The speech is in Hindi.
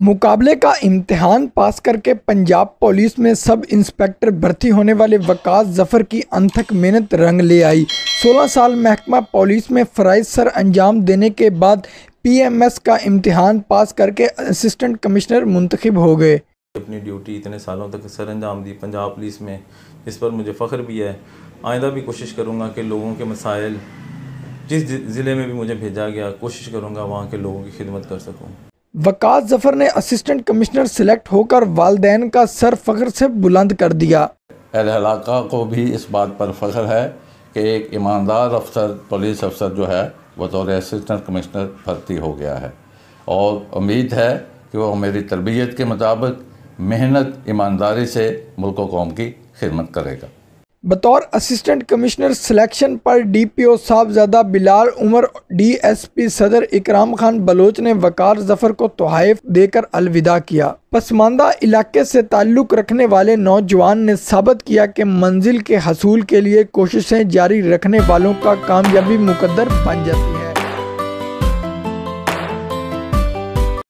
मुकाबले का इम्तिहान पास करके पंजाब पुलिस में सब इंस्पेक्टर भर्ती होने वाले वकास जफर की अनथक मेहनत रंग ले आई। 16 साल महकमा पुलिस में फ़राइज़ सर अंजाम देने के बाद पीएमएस का इम्तिहान पास करके असिस्टेंट कमिश्नर मुंतखब हो गए। अपनी ड्यूटी इतने सालों तक सर अंजाम दी पंजाब पुलिस में, इस पर मुझे फ़ख्र भी है। आइंदा भी कोशिश करूँगा कि लोगों के मसाइल, जिस ज़िले में भी मुझे भेजा गया, कोशिश करूँगा वहाँ के लोगों की खिदमत कर सकूँ। वकास जफर ने असिस्टेंट कमिश्नर सिलेक्ट होकर वालिदैन का सर फ़ख्र से बुलंद कर दिया। अहले इलाका को भी इस बात पर फ़ख्र है कि एक ईमानदार अफसर, पुलिस अफसर जो है बतौर असिस्टेंट कमिश्नर भर्ती हो गया है और उम्मीद है कि वो मेरी तरबियत के मुताबिक मेहनत ईमानदारी से मुल्क व कौम की खिदमत करेगा। बतौर असिस्टेंट कमिश्नर सिलेक्शन पर डीपीओ साहबजादा बिलाल उमर, डीएसपी सदर इकराम खान बलोच ने वकास जफर को तोहफ़ देकर अलविदा किया। पसमानदा इलाके से ताल्लुक़ रखने वाले नौजवान ने साबित किया कि मंजिल के हसूल के लिए कोशिशें जारी रखने वालों का कामयाबी मुकद्दर बन जाती है।